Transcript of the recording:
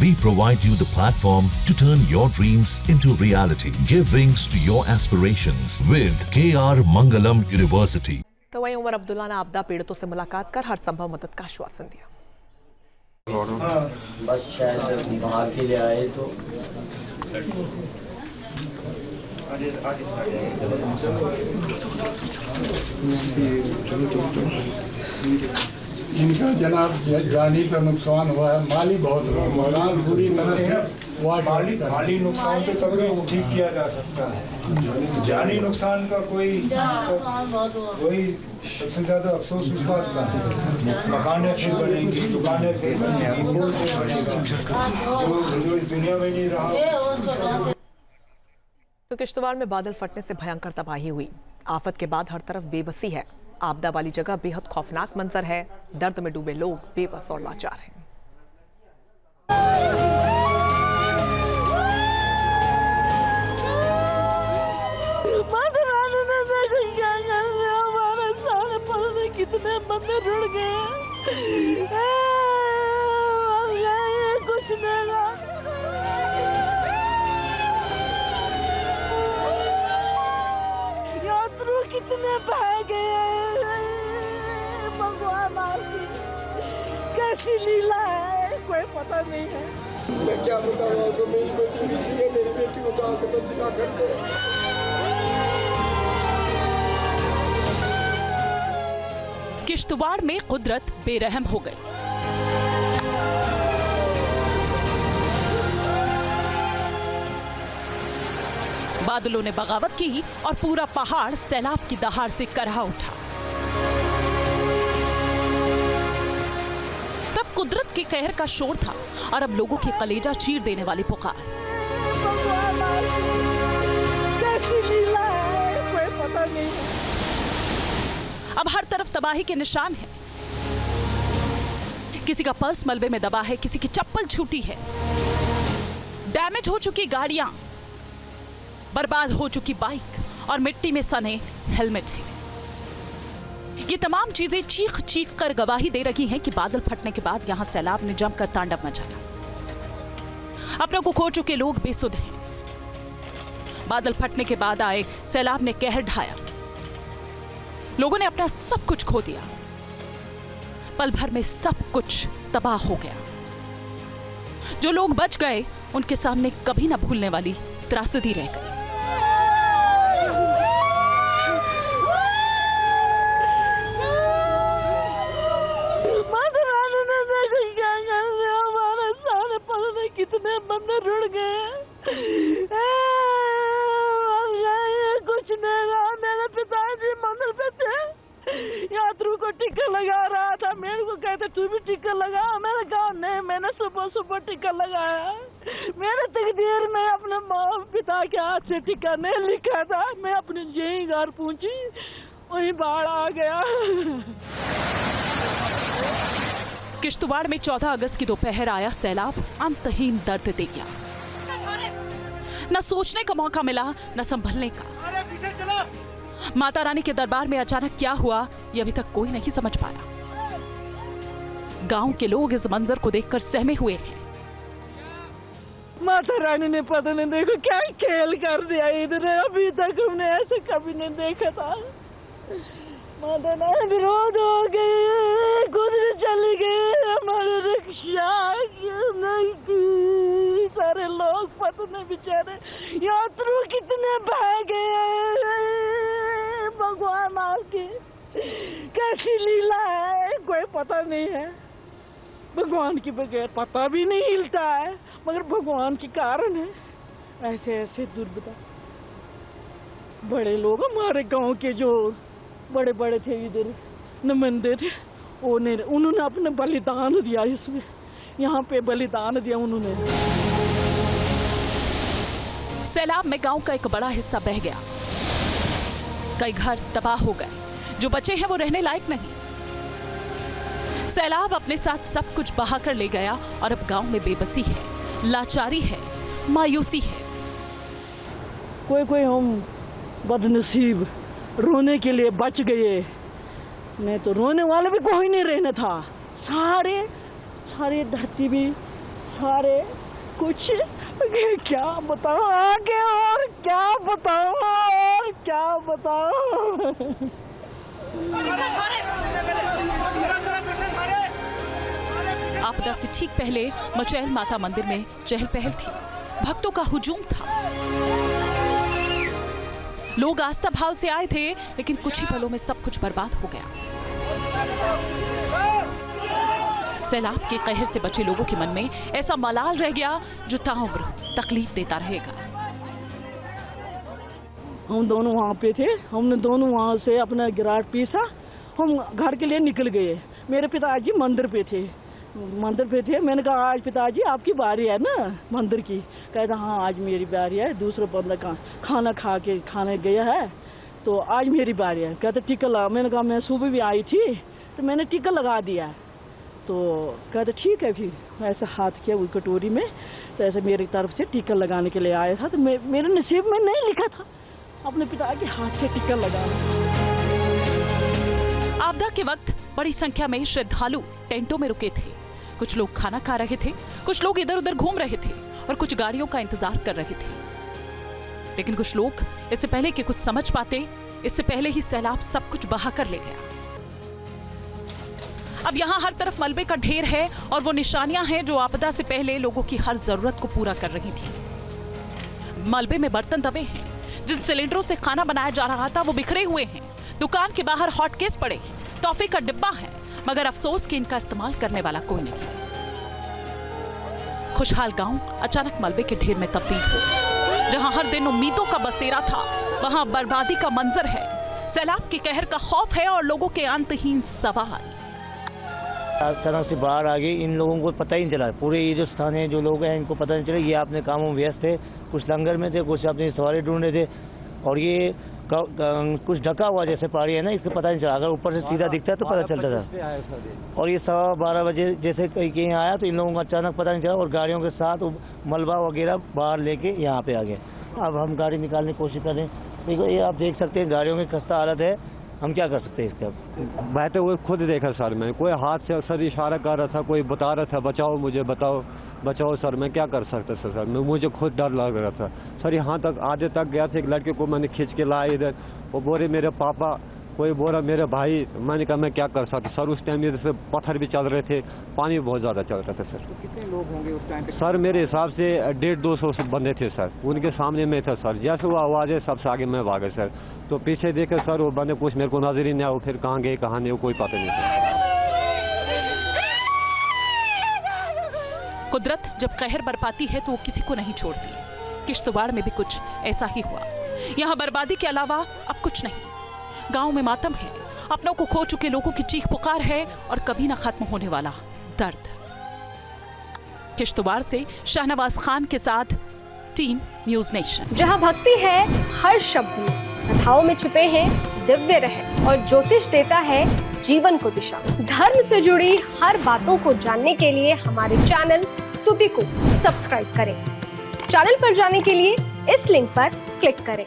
We provide you the platform to turn your dreams into reality. Give wings to your aspirations with KR Mangalam University. तो वहीं उमर अब्दुल्ला ने आपदा पीड़ितों से मुलाकात कर हर संभव मदद का आश्वासन दिया। बस शायद बाहर के लिए आए तो इनका जनाब जानी का नुकसान हुआ है, माली बहुत मकान पूरी तरह से माली नुकसान तो कभी ठीक किया जा सकता है। जानी नुकसान का कोई सबसे ज्यादा अफसोस उस बात का है। मकानें फिर बनेंगी, दुकानें फिर बनेंगी, पुल फिर बनेगा, जो इस दुनिया में नहीं रहा। तो किश्तवाड़ में बादल फटने से भयंकर तबाही हुई। आफत के बाद हर तरफ बेबसी है। आपदा वाली जगह बेहद खौफनाक मंजर है। दर्द में डूबे लोग बेबस और लाचार हैं। कितने बंदे रुड़ गए, कुछ नहीं। यात्रु कितने बह गए, भगवान आपकी कैसी लीला है कोई पता नहीं है। मैं क्या बताऊँ आपको, मेरी बेटी किसी ने मेरी बेटी को कहाँ से बंदिगा कर दे। किश्तवाड़ में कुदरत बेरहम हो गई। बादलों ने बगावत की और पूरा पहाड़ सैलाब की दहाड़ से करहा उठा। तब कुदरत के कहर का शोर था और अब लोगों के कलेजा चीर देने वाली पुकार। कैसी लीला है कोई पता नहीं। अब हर तरफ तबाही के निशान हैं। किसी का पर्स मलबे में दबा है, किसी की चप्पल छूटी है, डैमेज हो चुकी गाड़ियां, बर्बाद हो चुकी बाइक और मिट्टी में सने हेलमेट है। ये तमाम चीजें चीख चीख कर गवाही दे रही हैं कि बादल फटने के बाद यहां सैलाब ने जमकर तांडव मचाया। अपनों को खो चुके लोग बेसुध हैं। बादल फटने के बाद आए सैलाब ने कहर ढाया। लोगों ने अपना सब कुछ खो दिया। पल भर में सब कुछ तबाह हो गया। जो लोग बच गए उनके सामने कभी ना भूलने वाली त्रासदी रह गई। हमारे सारे पल कितने बंदे रुड़ गए, कुछ नहीं रहा। मेरे पिताजी मंदिर पे थे, यात्रु को टिक्का लगा रहा था। मेरे को कहते तू भी टिक्का लगा। मैंने कहा नहीं, मैंने सुबह सुबह टिक्का लगाया। मेरे तकदीर में अपने माँ पिता के हाथ से टिक्का नहीं लिखा था। मैं अपने यही घर पहुंची, वहीं बाढ़ आ गया। किश्तवाड़ में 14 अगस्त की दोपहर आया सैलाब, अंतहीन दर्द दे गया। न सोचने का मौका मिला, न संभलने का। माता रानी के दरबार में अचानक क्या हुआ, ये अभी तक कोई नहीं समझ पाया। गांव के लोग इस मंजर को देखकर सहमे हुए हैं। माता रानी ने पता नहीं देखो क्या खेल कर दिया इधर। अभी तक हमने ऐसे कभी नहीं देखा था। माता रानी रोड हो गई, गुजर चली गई। हमारे रिक्शा नहीं थी, सारे लोग पता नहीं बेचारे यात्रु कितने बह गए। भगवान आपकी कैसी लीला है कोई पता नहीं है। भगवान के बगैर पता भी नहीं हिलता है, मगर भगवान के कारण है ऐसे ऐसे दुर्विधा। बड़े लोग हमारे गांव के जो बड़े बड़े थे इधर नुमाइंदे थे, उन्होंने अपने बलिदान दिया। इसमें यहाँ पे बलिदान दिया उन्होंने। सैलाब में गांव का एक बड़ा हिस्सा बह गया। कई घर तबाह हो गए, जो बचे हैं वो रहने लायक नहीं। सैलाब अपने साथ सब कुछ बहा कर ले गया और अब गांव में बेबसी है, लाचारी है, मायूसी है। कोई हम बदनसीब रोने के लिए बच गए, नहीं तो रोने वाले भी कोई नहीं रहना था। सारे धरती भी सारे कुछ क्या बताऊं आगे, और क्या बताऊं, और क्या बताऊं। आपदा से ठीक पहले मचैल माता मंदिर में चहल पहल थी, भक्तों का हुजूम था। लोग आस्था भाव से आए थे, लेकिन कुछ ही पलों में सब कुछ बर्बाद हो गया। सैलाब के कहर से बचे लोगों के मन में ऐसा मलाल रह गया जो ताउम्र तकलीफ देता रहेगा। हम दोनों वहाँ पे थे, हमने दोनों वहाँ से अपना गिराट पीसा, हम घर के लिए निकल गए। मेरे पिताजी मंदिर पे थे, मैंने कहा आज पिताजी आपकी बारी है ना मंदिर की। कहता हाँ आज मेरी बारी है, दूसरा बंदा खाना खा के खाने गया है तो आज मेरी बारी है। कहते टीका लगा। मैंने कहा मैं सुबह भी आई थी तो मैंने टीका लगा दिया। तो कहते ठीक है। फिर ऐसे हाथ किया वो कटोरी में, तो ऐसे मेरी तरफ से टीका लगाने के लिए आया था। तो मेरे नसीब में नहीं लिखा था अपने पिता के हाथ से टीका लगाना। आपदा के वक्त बड़ी संख्या में श्रद्धालु टेंटों में रुके थे। कुछ लोग खाना खा रहे थे, कुछ लोग इधर उधर घूम रहे थे और कुछ गाड़ियों का इंतजार कर रहे थे। लेकिन कुछ लोग इससे पहले कि कुछ समझ पाते, इससे पहले ही सैलाब सब कुछ बहा कर ले गया। अब यहाँ हर तरफ मलबे का ढेर है और वो निशानियां हैं जो आपदा से पहले लोगों की हर जरूरत को पूरा कर रही थी। मलबे में बर्तन दबे हैं, जिन सिलेंडरों से खाना बनाया जा रहा था वो बिखरे हुए हैं। दुकान के बाहर हॉटकेस पड़े हैं, टॉफी का डिब्बा है, मगर अफसोस कि इनका इस्तेमाल करने वाला कोई नहीं। खुशहाल गांव अचानक मलबे के ढेर में तब्दील हो गया। जहां हर दिन उम्मीदों का बसेरा था, वहां बर्बादी का मंजर है। सैलाब के कहर का खौफ है और लोगों के अंतहीन सवाल। अचानक से बाढ़ आ गई, इन लोगों को पता ही नहीं चला। पूरे ये जो स्थानीय जो लोग हैं इनको पता नहीं चला। ये अपने कामों में व्यस्त थे, कुछ लंगर में थे, कुछ अपनी सवारी ढूंढ रहे थे। और ये कुछ ढका हुआ जैसे पहाड़ी है ना, इसको पता नहीं चला। अगर ऊपर से सीधा दिखता है तो पता चलता था। और ये 12:15 बजे जैसे कहीं आया तो इन लोगों को अचानक पता नहीं चला और गाड़ियों के साथ मलबा वगैरह बाहर लेके यहाँ पे आ गए। अब हम गाड़ी निकालने की कोशिश कर रहे हैं। देखो ये आप देख सकते हैं गाड़ियों की खस्ता हालत है, हम क्या कर सकते हैं इसका। बहते हुए खुद देखा सर, मैं कोई हाथ से सर इशारा कर रहा था, कोई बता रहा था बचाओ मुझे, बचाओ सर। मैं क्या कर सकता था सर, मुझे खुद डर लग रहा था सर। यहाँ तक आधे तक गया था, एक लड़के को मैंने खींच के लाया इधर, वो बोले मेरे पापा, कोई बोला मेरे भाई। मैंने कहा मैं क्या कर सकता सर। उस टाइम इधर से पत्थर भी चल रहे थे, पानी भी बहुत ज़्यादा चल रहा था सर। तो कितने लोग होंगे उस टाइम पे? सर मेरे हिसाब से 150-200 बंदे थे सर। उनके सामने में था सर। जैसे वो आवाज़ है सबसे आगे मैं भागा सर। तो पीछे देखे सर वो बंदे कुछ मेरे को नजर ही नहीं आया। फिर कहाँ गए कहाँ नहीं कोई पता नहीं था। कुदरत जब कहर बरपाती है तो वो किसी को नहीं छोड़ती। किश्तवाड़ में भी कुछ ऐसा ही हुआ। यहाँ बर्बादी के अलावा अब कुछ नहीं। गांव में मातम है, अपनों को खो चुके लोगों की चीख पुकार है और कभी ना खत्म होने वाला दर्द। किश्तवाड़ से शाहनवाज खान के साथ टीम न्यूज नेशन। जहां भक्ति है हर शब्द में, कथाओं में छुपे हैं दिव्य रहस्य और ज्योतिष देता है जीवन को दिशा। धर्म से जुड़ी हर बातों को जानने के लिए हमारे चैनल स्तुति को सब्सक्राइब करें। चैनल पर जाने के लिए इस लिंक पर क्लिक करें।